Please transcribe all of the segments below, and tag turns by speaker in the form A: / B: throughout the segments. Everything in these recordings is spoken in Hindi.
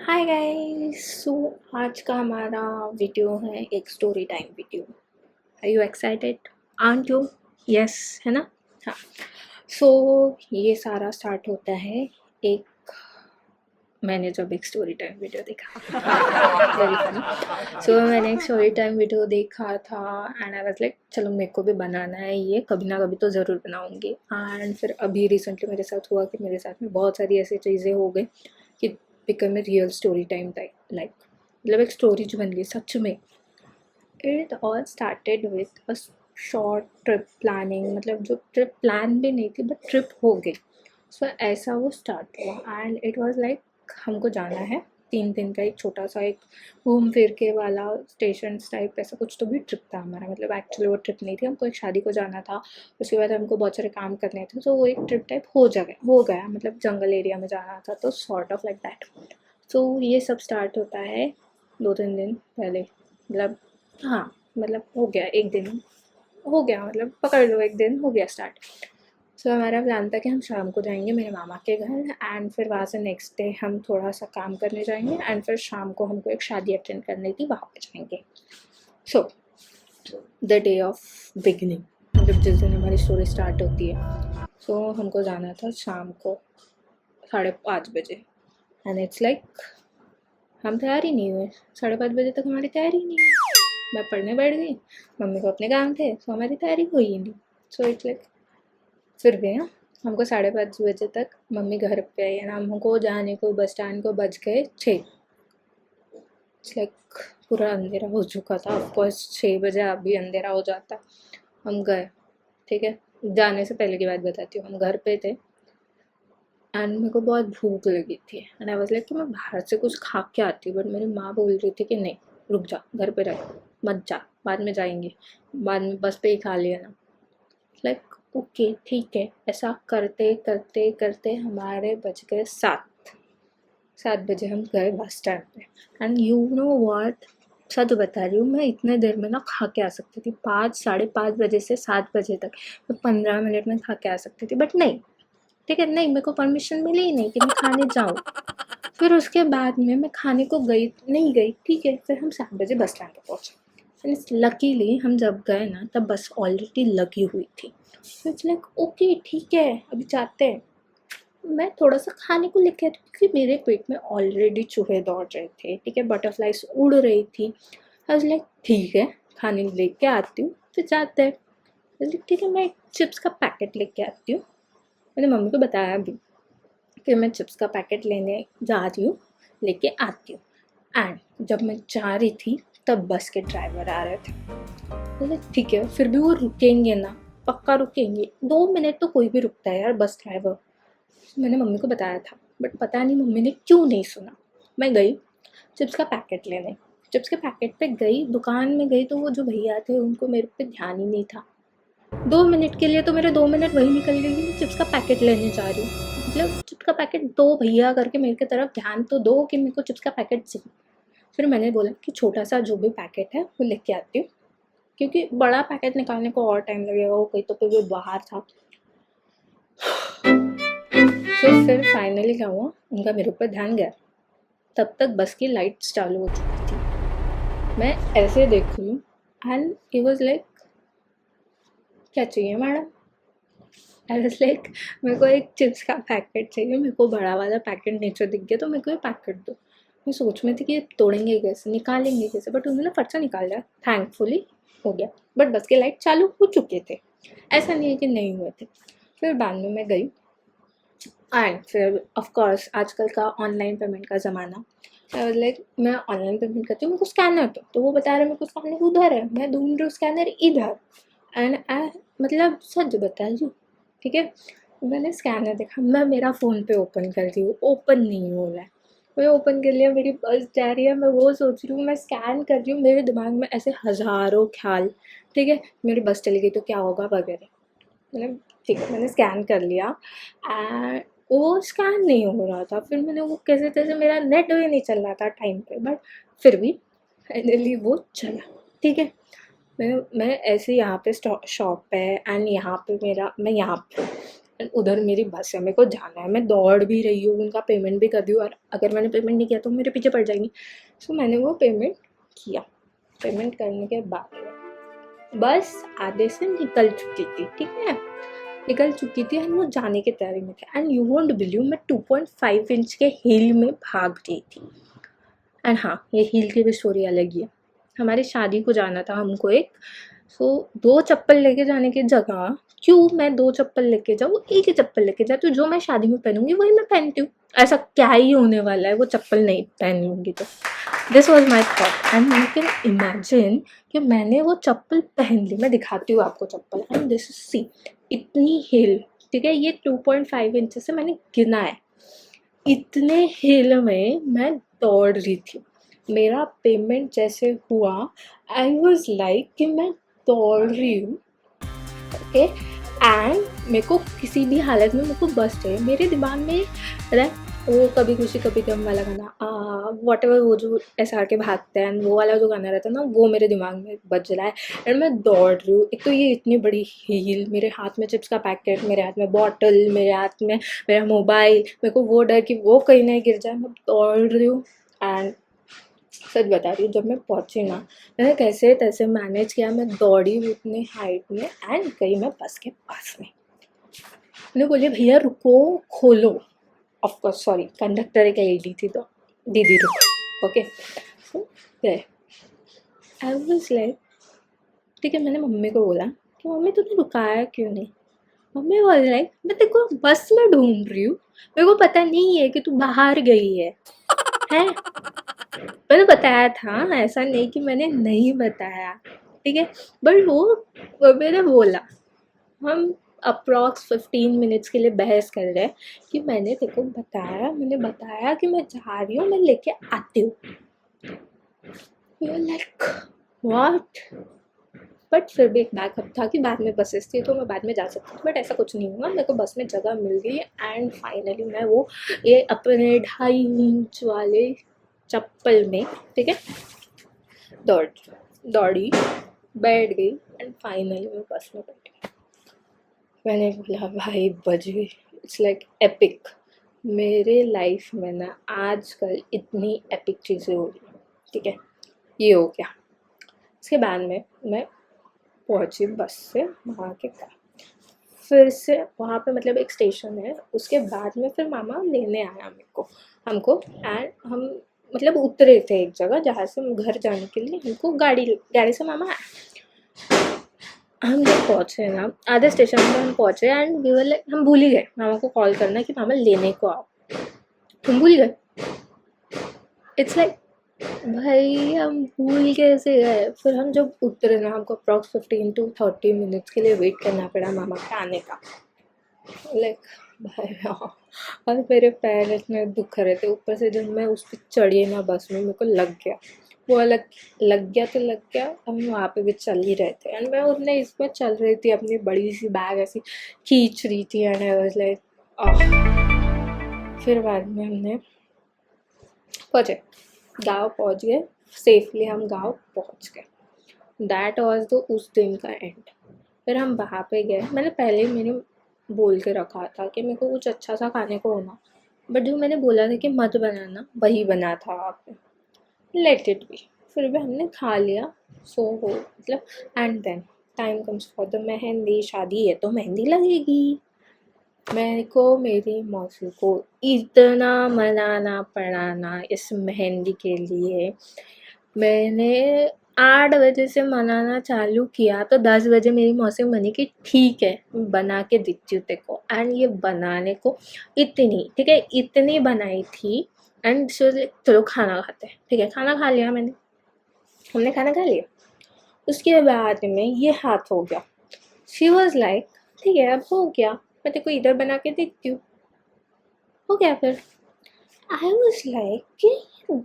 A: Hi guys. सो आज का हमारा वीडियो है एक story time video. Are you excited? Aren't you? Yes, है ना? हाँ। सो ये सारा स्टार्ट होता है एक मैंने जब एक स्टोरी टाइम वीडियो देखा वेरी फनी। सो मैंने एक स्टोरी टाइम वीडियो देखा था एंड आई वाज लाइक चलो मेरे को भी बनाना है, ये कभी ना कभी तो ज़रूर बनाऊंगी। एंड फिर अभी रिसेंटली मेरे साथ हुआ कि मेरे साथ में बहुत सारी ऐसी चीज़ें हो गई कि become a real story time type like मतलब एक स्टोरी जो बन गई सच में। It all started with a short trip planning, मतलब जो ट्रिप प्लान भी नहीं थी बट ट्रिप हो गई। सो ऐसा वो स्टार्ट हुआ एंड इट वाज लाइक हमको जाना है 3 दिन का एक छोटा सा एक घूम फिर के वाला स्टेशन टाइप ऐसा कुछ तो भी ट्रिप था हमारा। मतलब एक्चुअली वो ट्रिप नहीं थी, हमको एक शादी को जाना था, उसके बाद हमको बहुत सारे काम करने थे, तो वो एक ट्रिप टाइप हो गया मतलब जंगल एरिया में जाना था, तो सॉर्ट ऑफ लाइक दैट। तो ये सब स्टार्ट होता है 2-3 दिन पहले, मतलब हाँ, मतलब हो गया एक दिन, हो गया मतलब पकड़ लो एक दिन हो गया स्टार्ट। सो हमारा प्लान था कि हम शाम को जाएंगे मेरे मामा के घर एंड फिर वहाँ से नेक्स्ट डे हम थोड़ा सा काम करने जाएंगे एंड फिर शाम को हमको एक शादी अटेंड करनी थी, वहाँ पे जाएंगे। So the day of beginning, मतलब जिस दिन हमारी स्टोरी स्टार्ट होती है, सो हमको जाना था शाम को 5:30 बजे एंड इट्स लाइक हम तैयार ही नहीं हुए। 5:30 बजे तक हमारी तैयारी ही नहीं हुई। मैं पढ़ने बैठ गई, मम्मी को अपने काम थे, सो हमारी तैयारी हुई ही नहीं। सो इट्स लाइक फिर भी ना हमको 5:30 बजे तक मम्मी घर पे आई एंड हमको जाने को बस स्टैंड को बज गए 6। इट्स लाइक पूरा अंधेरा हो चुका था। ऑफकोर्स 6 बजे अभी अंधेरा हो जाता। हम गए, ठीक है। जाने से पहले की बात बताती हूँ, हम घर पे थे एंड मेरे को बहुत भूख लगी थी एंड आई वाज लाइक कि मैं बाहर से कुछ खा के आती हूँ, बट मेरी माँ बोल रही थी कि नहीं, रुक जा, घर पे रह, मत जा, बाद में जाएंगे, बाद में बस पे ही खा लिया ना। लाइक ओके ठीक है। ऐसा करते करते करते हमारे बज गए 7 बजे हम गए बस स्टैंड पे एंड यू नो व्हाट, सच बता रही हूँ, मैं इतने देर में ना खा के आ सकती थी। 5 साढ़े 5 बजे से 7 बजे तक मैं 15 मिनट में खा के आ सकती थी, बट नहीं, ठीक है, नहीं, मेरे को परमिशन मिली ही नहीं कि मैं खाने जाऊँ। फिर उसके बाद में मैं खाने को गई नहीं गई, ठीक है। फिर हम 7 बजे बस स्टैंड पर पहुँचे। लकीली हम जब गए ना तब बस ऑलरेडी लगी हुई थी। तो इट्स लाइक ओके ठीक है, अभी जाते हैं। मैं थोड़ा सा खाने को लेके आई क्योंकि मेरे पेट में ऑलरेडी चूहे दौड़ रहे थे, ठीक है, बटरफ्लाइज उड़ रही थी। आई वाज लाइक ठीक है, खाने लेके आती हूँ फिर जाते हैं। ठीक है, मैं एक चिप्स का पैकेट लेके आती हूँ। मैंने मम्मी को बताया भी कि मैं चिप्स का पैकेट लेने जा रही हूँ, लेके आती हूँ। एंड जब मैं जा रही थी तब बस के ड्राइवर आ रहे थे। बोले ठीक है, फिर भी वो रुकेंगे ना, पक्का रुकेंगे, 2 मिनट तो कोई भी रुकता है यार बस ड्राइवर। मैंने मम्मी को बताया था बट पता नहीं मम्मी ने क्यों नहीं सुना। मैं गई चिप्स का पैकेट लेने, चिप्स के पैकेट पे गई, दुकान में गई, तो वो जो भैया थे उनको मेरे पे ध्यान ही नहीं था। 2 मिनट के लिए तो मेरे 2 मिनट वही निकल गई कि मैं चिप्स का पैकेट लेने जा रही हूँ। मतलब चिप्स का पैकेट दो भैया करके मेरे की तरफ ध्यान तो दो कि मेरे को चिप्स का पैकेट चाहिए। फिर मैंने बोला कि छोटा सा जो भी पैकेट है वो लेके आती हूँ, क्योंकि बड़ा पैकेट निकालने को और टाइम लगेगा, वो कहीं तो कोई भी बाहर था। फिर फाइनली क्या हुआ, उनका मेरे ऊपर ध्यान गया। तब तक बस की लाइट्स चालू हो चुकी थी। मैं ऐसे देख रही हूँ एंड ही वाज लाइक क्या चाहिए मैडम? आई वाज लाइक मेरे को एक चिप्स का पैकेट चाहिए, मेरे को बड़ा वाला पैकेट नीचे दिख गया तो मेरे को ये पैकेट दो। मैं सोच में थी कि ये तोड़ेंगे कैसे, निकालेंगे कैसे, बट उन्होंने फट से निकाल लिया, थैंकफुली हो गया। बट बस के लाइट चालू हो चुके थे, ऐसा नहीं है कि नहीं हुए थे। फिर बाद में मैं गई एंड फिर ऑफकोर्स आजकल का ऑनलाइन पेमेंट का ज़माना। आई वाज लाइक मैं ऑनलाइन पेमेंट करती हूँ, मेरे को स्कैनर दो, तो वो बता रहे मेरे को स्कैनर उधर है, मैं ढूंढ रही हूँ स्कैनर इधर। एंड आई मतलब सच बता रही हूँ, ठीक है। मैंने स्कैनर देखा, मैं मेरा फ़ोन पे ओपन कर रही हूँ, ओपन नहीं हो रहा है। मैं ओपन कर लिया, मेरी बस जा रही है, मैं वो सोच रही हूँ, मैं स्कैन कर रही हूँ, मेरे दिमाग में ऐसे हज़ारों ख्याल, ठीक है, मेरी बस चली गई तो क्या होगा वगैरह। मतलब ठीक है, मैंने स्कैन कर लिया एंड वो स्कैन नहीं हो रहा था। फिर मैंने वो कैसे तैसे, मेरा नेट भी नहीं चल रहा था टाइम पे, बट फिर भी फाइनली वो चला, ठीक है। मैं ऐसे यहाँ पे शॉप पे है एंड यहाँ पे मैं यहाँ पे उधर मेरी बस है, मेरे को जाना है, मैं दौड़ भी रही हूँ, उनका पेमेंट भी कर दी हूँ, और अगर मैंने पेमेंट नहीं किया तो मेरे पीछे पड़ जाएंगी। सो मैंने वो पेमेंट किया। पेमेंट करने के बाद बस आधे से निकल चुकी थी, ठीक है, निकल चुकी थी, एंड वो जाने की तैयारी में थी। एंड यू वोंट बिलीव, मैं 2.5 इंच के हील में भाग रही थी। एंड हाँ, ये हील की भी स्टोरी अलग ही है। हमारी शादी को जाना था हमको एक, सो 2 चप्पल लेके जाने की जगह क्यों मैं 2 चप्पल लेके जाऊँ, एक ही चप्पल लेके जाती हूँ, जो मैं शादी में पहनूंगी वही मैं पहनती हूँ। ऐसा क्या ही होने वाला है वो चप्पल नहीं पहन लूँगी तो। This was my thought, and you can imagine कि मैंने वो चप्पल पहन ली। मैं दिखाती हूँ आपको चप्पल, एंड दिस इज सी, इतनी हिल, ठीक है, ये 2.5 इंच से मैंने गिना है। इतने हिल में मैं दौड़ रही थी। मेरा पेमेंट जैसे हुआ, आई वॉज लाइक कि मैं दौड़ रही हूँ, ओके, एंड मेरे को किसी भी हालत में मेरे को बस चाहिए। मेरे दिमाग में पता है वो कभी खुशी कभी गम वाला गाना, वॉट एवर, वो जो SR के भागते हैं, वो वाला जो गाना रहता है ना, वो मेरे दिमाग में बज रहा है। एंड मैं दौड़ रही हूँ, एक तो ये इतनी बड़ी हील, मेरे हाथ में चिप्स का पैकेट, मेरे हाथ में बॉटल, मेरे हाथ में मेरा मोबाइल, मेरे को वो डर कि वो कहीं नहीं गिर जाए। मैं दौड़ रही हूँ, एंड सच बता रही हूँ, जब मैं पहुँची ना, मैंने कैसे तैसे मैनेज किया, मैं दौड़ी उतनी हाइट में एंड गई मैं बस के पास में। मैंने बोली भैया रुको, खोलो। ऑफकोर्स सॉरी, कंडक्टर एक लेडी थी, तो दीदी रुको, ओके। सो गए, आई वॉज लाइक, ठीक है, मैंने मम्मी को बोला कि मम्मी तूने रुकाया क्यों नहीं। मम्मी बोल लाइक, मैं तेरे को बस में ढूंढ रही हूँ, मेरे को पता नहीं है कि तू बाहर गई है। मैंने बताया था, ऐसा नहीं कि मैंने नहीं बताया, ठीक है, बट वो मैंने बोला, हम अप्रॉक्स 15 मिनट्स के लिए बहस कर रहे हैं कि मैंने तेरे को बताया, मैंने बताया कि मैं जा रही हूँ, मैं लेके आती हूँ। लाइक व्हाट, बट फिर भी एक बैकअप था कि बाद में बसेस थी तो मैं बाद में जा सकती थी, बट ऐसा कुछ नहीं हुआ। मेरे को बस में जगह मिल गई, एंड फाइनली मैं वो ये अपने 2.5 इंच वाले चप्पल में, ठीक है, दौड़ी, बैठ गई, एंड फाइनली मैं बस में बैठी। मैंने बोला भाई बज गई, इट्स लाइक एपिक। मेरे लाइफ में ना आजकल इतनी एपिक चीज़ें हो रही हैं, ठीक है, ये हो गया। इसके बाद में मैं पहुंची बस से वहाँ के घर, फिर से वहाँ पे मतलब एक स्टेशन है, उसके बाद में फिर मामा लेने आया मेरे को, हमको, एंड हम मतलब उतरे थे एक जगह जहाँ से हम घर जाने के लिए हमको गाड़ी से मामा आया। हम जब पहुँचे ना, आधे स्टेशन पे हम पहुँचे, एंड वी वर लाइक, हम भूल ही गए मामा को कॉल करना कि मामा लेने को आओ, हम भूल गए। इट्स लाइक भाई हम भूल कैसे गए। फिर हम जब उतरे ना, हमको अप्रॉक्स 15 to 30 मिनट्स के लिए वेट करना पड़ा मामा के आने का। लाइक भाई हाँ, और मेरे पैर इतने दुख रहे थे, ऊपर से जब मैं उस पर चढ़ी ना बस में, मेरे को लग गया, वो अलग लग गया तो लग गया। हम वहाँ पे भी चल ही रहे थे, एंड मैं उतने इसमें चल रही थी, अपनी बड़ी सी बैग ऐसी खींच रही थी, एंड आई वाज लाइक फिर बाद में हमने पहुँचे, गाँव पहुँच गए सेफली, हम गाँव पहुँच गए। दैट वाज द उस दिन का एंड। फिर हम वहाँ पे गए, मैंने पहले ही मैंने बोल के रखा था कि मेरे को कुछ अच्छा सा खाने को होना, बट जो मैंने बोला था कि मत बनाना वही बना था वहाँ पे, लेट इट बी। फिर भी हमने खा लिया, सो हो मतलब, and then time comes for the mehndi. शादी है तो मेहंदी लगेगी। मेरे को मेरी मौसी को इतना मनाना पड़ा ना इस मेहंदी के लिए। मैंने 8 बजे से मनाना चालू किया तो 10 बजे मेरी मौसी बनी कि ठीक है बना के देती हूँ तेरे को। एंड ये बनाने को इतनी, ठीक है, इतनी बनाई थी, एंड चलो खाना खाते हैं, ठीक है, खाना खा लिया मैंने, हमने खाना खा लिया। उसके बाद में ये हाथ हो गया। शी वॉज लाइक ठीक है अब हो गया, मैं तेरे को इधर बना के देती हूँ, हो गया। फिर आई वॉज लाइक कि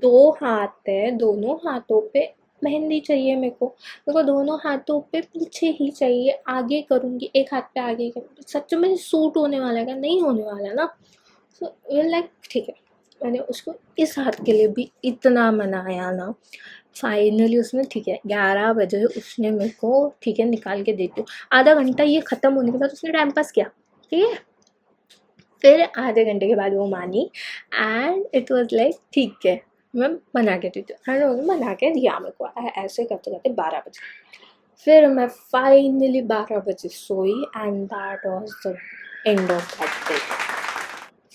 A: 2 हाथ है, दोनों हाथों पे मेहंदी चाहिए मेरे को दोनों हाथों पे पीछे ही चाहिए, आगे करूँगी एक हाथ पे आगे करूँगी, सच में सूट होने वाला है क्या, नहीं होने वाला ना। सो लाइक ठीक है, मैंने उसको इस हाथ के लिए भी इतना मनाया ना, फाइनली उसने ठीक है 11 बजे उसने मेरे को ठीक है निकाल के देती हूँ। आधा घंटा ये ख़त्म होने के बाद उसने टाइम पास किया, ठीक है, फिर आधे घंटे के बाद वो मानी एंड इट वाज लाइक ठीक है मैं बना के देती हूँ, एंड उन्होंने बना के दिया मेरे को। ऐसे करते करते 12 बजे, फिर मैं फाइनली 12 बजे सोई and that was the end of that day.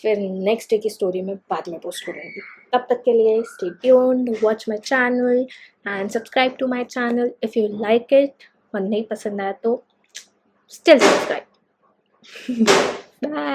A: फिर नेक्स्ट डे की स्टोरी मैं बाद में पोस्ट करूँगी। तब तक के लिए stay tuned, watch my channel and subscribe to my channel if you like it, और नहीं पसंद आया तो स्टिल सब्सक्राइब। बाय।